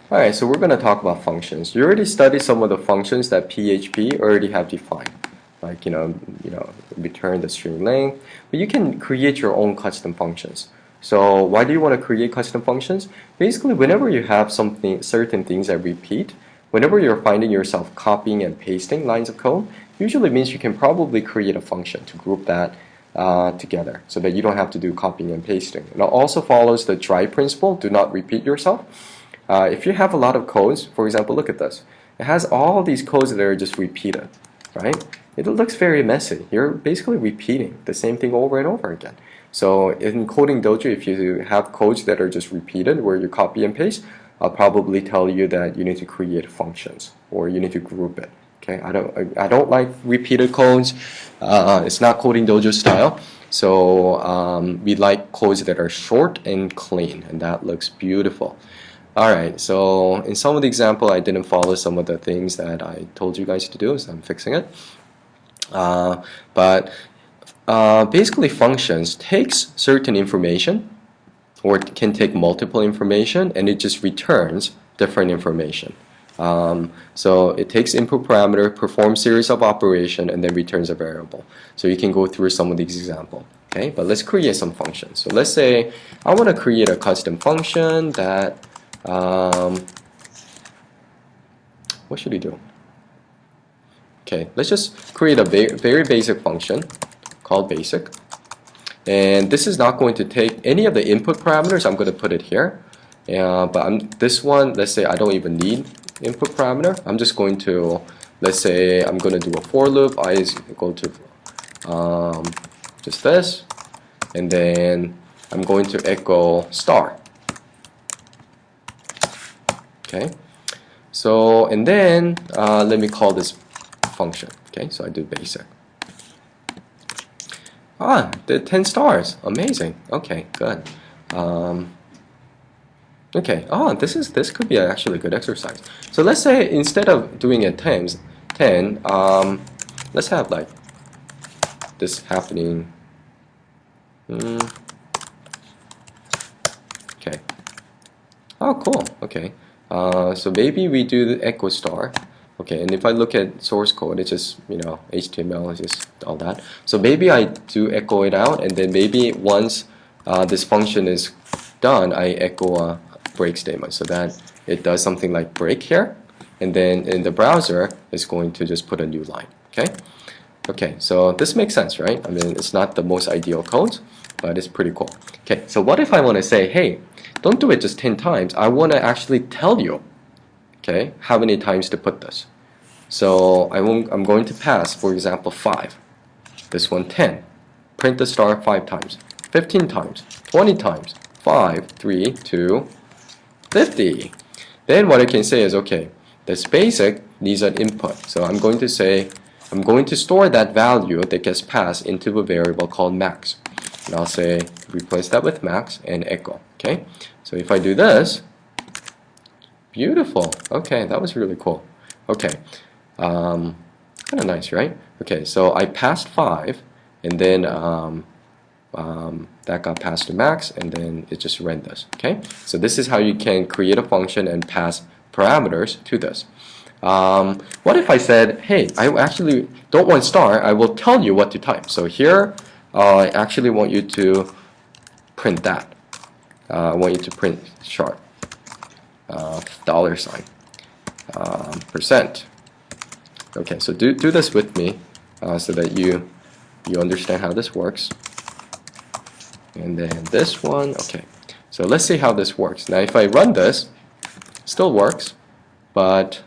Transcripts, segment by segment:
Alright, so we're going to talk about functions. You already studied some of the functions that PHP already have defined. Like, return the string length. But you can create your own custom functions. So why do you want to create custom functions? Basically, whenever you have certain things that repeat, whenever you're finding yourself copying and pasting lines of code, usually means you can probably create a function to group that together so that you don't have to do copying and pasting. It also follows the dry principle, do not repeat yourself. If you have a lot of codes, for example, look at this. It has all these codes that are just repeated, right? It looks very messy. You're basically repeating the same thing over and over again. So in Coding Dojo, if you have codes that are just repeated where you copy and paste, I'll probably tell you that you need to create functions or you need to group it. Okay, I don't like repeated codes. It's not Coding Dojo style. So we like codes that are short and clean, and that looks beautiful. Alright, so in some of the example, I didn't follow some of the things that I told you guys to do, so I'm fixing it. Basically, functions takes certain information, or it can take multiple information, and it just returns different information. So it takes input parameter, performs series of operation, and then returns a variable. So you can go through some of these examples. Okay, but let's create some functions. So let's say I want to create a custom function that what should we do? Okay, let's just create a very basic function called basic. And this is not going to take any of the input parameters. I'm going to put it here. This one, let's say I don't even need input parameter. I'm just going to, let's say I'm going to do a for loop. I is equal to just this. And then I'm going to echo star. Okay, so and then let me call this function. Okay, so I do basic. The 10 stars, amazing. Okay, good. Okay, this could be actually a good exercise. So let's say instead of doing it times 10, let's have like this happening. Okay. Oh, cool. Okay. So maybe we do the echo star. Okay, and if I look at source code, it's just, HTML is just all that. So maybe I do echo it out, and then maybe once this function is done, I echo a break statement so that it does something like break here, and then in the browser, it's going to just put a new line. Okay? Okay, so this makes sense, right? I mean, it's not the most ideal code, but it's pretty cool. Okay, so what if I want to say, hey, don't do it just 10 times. I want to actually tell you, okay, how many times to put this. So I'm going to pass, for example, 5. This one 10. Print the star 5 times. 15 times. 20 times. 5, 3, 2, 50. Then what I can say is, okay, this basic needs an input. So I'm going to say, I'm going to store that value that gets passed into a variable called max. And I'll say, replace that with max and echo. Okay, so if I do this, beautiful. Okay, that was really cool. Okay, kind of nice, right? Okay, so I passed 5, and then that got passed to max, and then it just ran this. Okay, so this is how you can create a function and pass parameters to this. What if I said, hey, I actually don't want star, I will tell you what to type. So here, I actually want you to print that. I want you to print sharp $, %. Okay, so do this with me so that you understand how this works. And then this one, okay. So let's see how this works. Now if I run this, it still works, but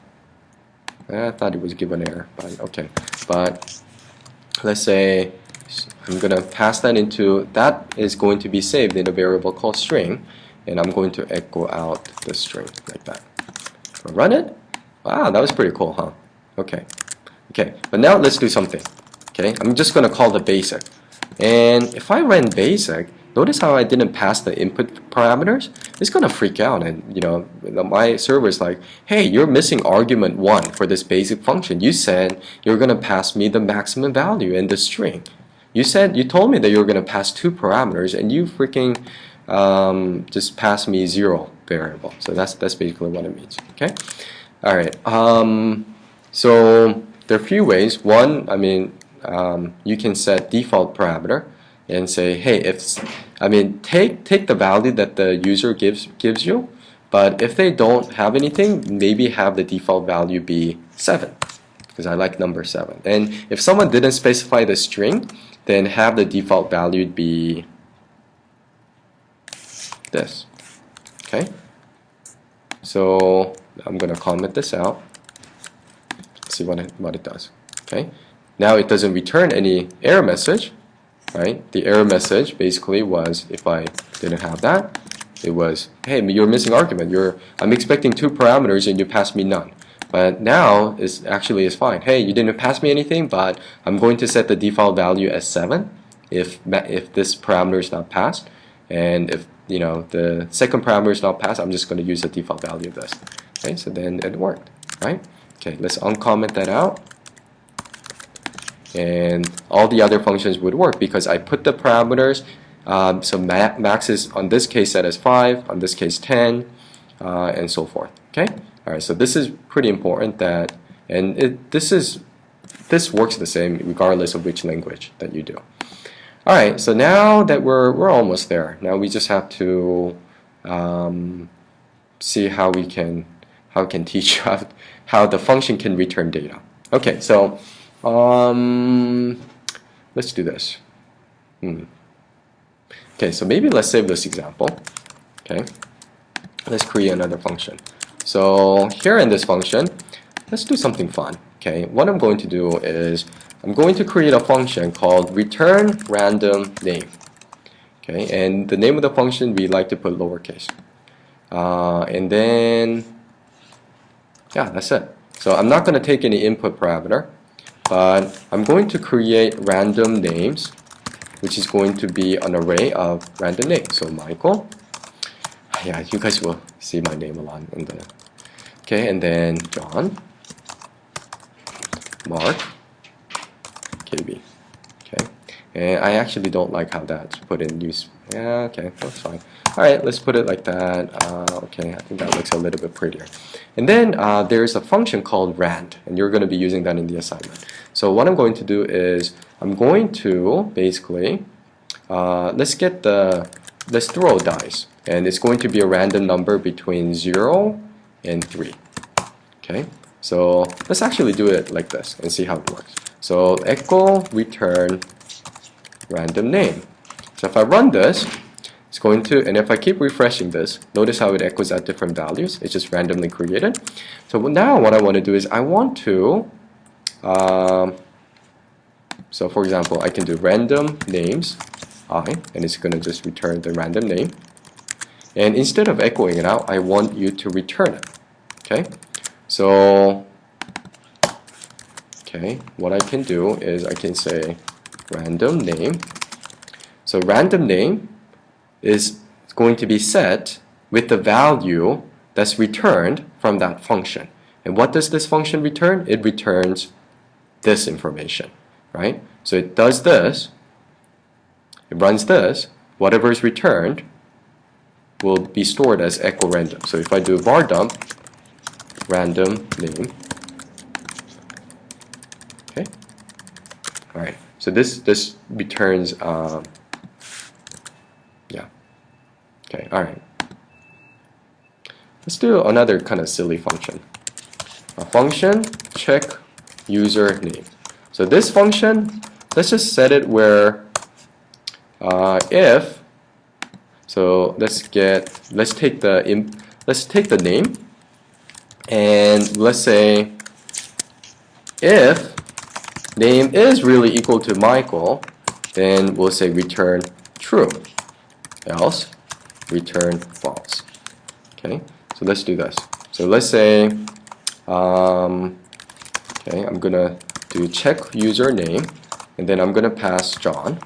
I thought it was given error, but okay. But let's say I'm going to pass that into, that is going to be saved in a variable called string, and I'm going to echo out the string like that. I'll run it. Wow, that was pretty cool, huh? Okay. Okay, but now let's do something. Okay, I'm just going to call the basic. And if I ran basic, notice how I didn't pass the input parameters? It's going to freak out, and my server is like, hey, you're missing argument 1 for this basic function. You said you're going to pass me the maximum value in the string. You told me that you were going to pass 2 parameters, and you freaking just passed me 0 variable. So that's basically what it means. Okay. All right. So there are a few ways. One, I mean, you can set default parameter and say, hey, take the value that the user gives you, but if they don't have anything, maybe have the default value be 7, because I like number 7. And if someone didn't specify the string, then have the default value be this. Okay. So I'm gonna comment this out. See what it does. Okay. Now it doesn't return any error message, right? The error message basically was, if I didn't have that, it was, hey, you're missing argument. I'm expecting 2 parameters and you passed me none. But now it's fine. Hey, you didn't pass me anything, but I'm going to set the default value as 7 if this parameter is not passed, and if the second parameter is not passed, I'm just going to use the default value of this. Okay, so then it worked, right? Okay, let's uncomment that out. And all the other functions would work because I put the parameters. So max is on this case set as 5, on this case 10, and so forth. Okay. All right. So this is pretty important this works the same regardless of which language that you do. All right. So now that we're almost there. Now we just have to see how we can teach how the function can return data. Okay. So let's do this. Okay, so maybe let's save this example. Okay, let's create another function. So here in this function, let's do something fun. Okay, what I'm going to do is I'm going to create a function called return random name. Okay, and the name of the function we like to put lowercase. And then, yeah, that's it. So I'm not going to take any input parameter, but I'm going to create random names, which is going to be an array of random names. So Michael, yeah, you guys will see my name a lot in the, okay, and then John, Mark, KB, okay, and I actually don't like how that's put in use. Yeah, okay, that's fine. All right, let's put it like that. Okay, I think that looks a little bit prettier. And then there's a function called rand, and you're going to be using that in the assignment. So what I'm going to do is I'm going to basically let's throw dice, and it's going to be a random number between 0 and 3. Okay, so let's actually do it like this and see how it works. So echo return random name. So if I run this, it's going to, and if I keep refreshing this, notice how it echoes at different values. It's just randomly created. So now what I want to do is I want to, so for example, I can do random names I, and it's going to just return the random name. And instead of echoing it out, I want you to return it. Okay, so what I can do is I can say random name. So random name is going to be set with the value that's returned from that function. And what does this function return? It returns this information, right? So it does this, it runs this, whatever is returned will be stored as echo random. So if I do var dump random name, okay, all right. So this returns, yeah, okay, all right. Let's do another kind of silly function. A function check user name. So this function, let's just set it where if, so let's take the name, and let's say if name is really equal to Michael, then we'll say return true, else return false. Okay, so let's do this. So let's say okay, I'm gonna do check user name, and then I'm gonna pass John,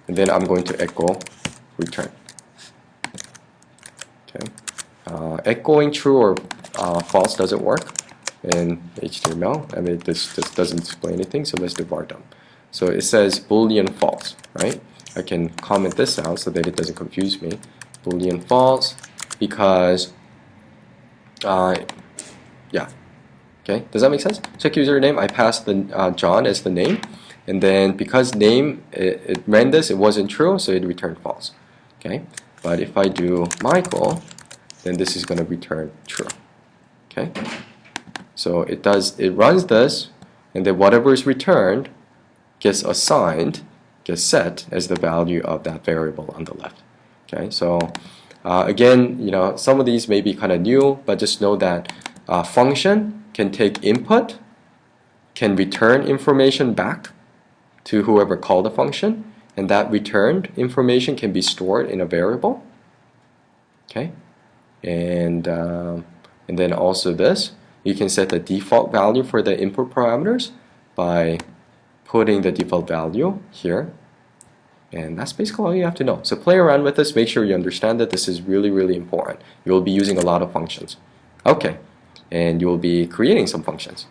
and then I'm going to echo return. Okay, echoing true or false doesn't work in HTML. I mean, this doesn't display anything, so let's do var dump. So it says boolean false, right? I can comment this out so that it doesn't confuse me. Boolean false, because yeah, okay, does that make sense? Check username, I passed the John as the name, and then because name it ran this, it wasn't true, so it returned false. Okay, but if I do Michael, then this is going to return true. Okay, so it runs this, and then whatever is returned gets assigned, gets set as the value of that variable on the left. Okay, so again, you know, some of these may be kind of new, but just know that function can take input, can return information back to whoever called the function, and that returned information can be stored in a variable. Okay, and then also this, you can set the default value for the input parameters by putting the default value here. And that's basically all you have to know. So play around with this, make sure you understand that this is really, really important. You will be using a lot of functions. Okay, and you will be creating some functions.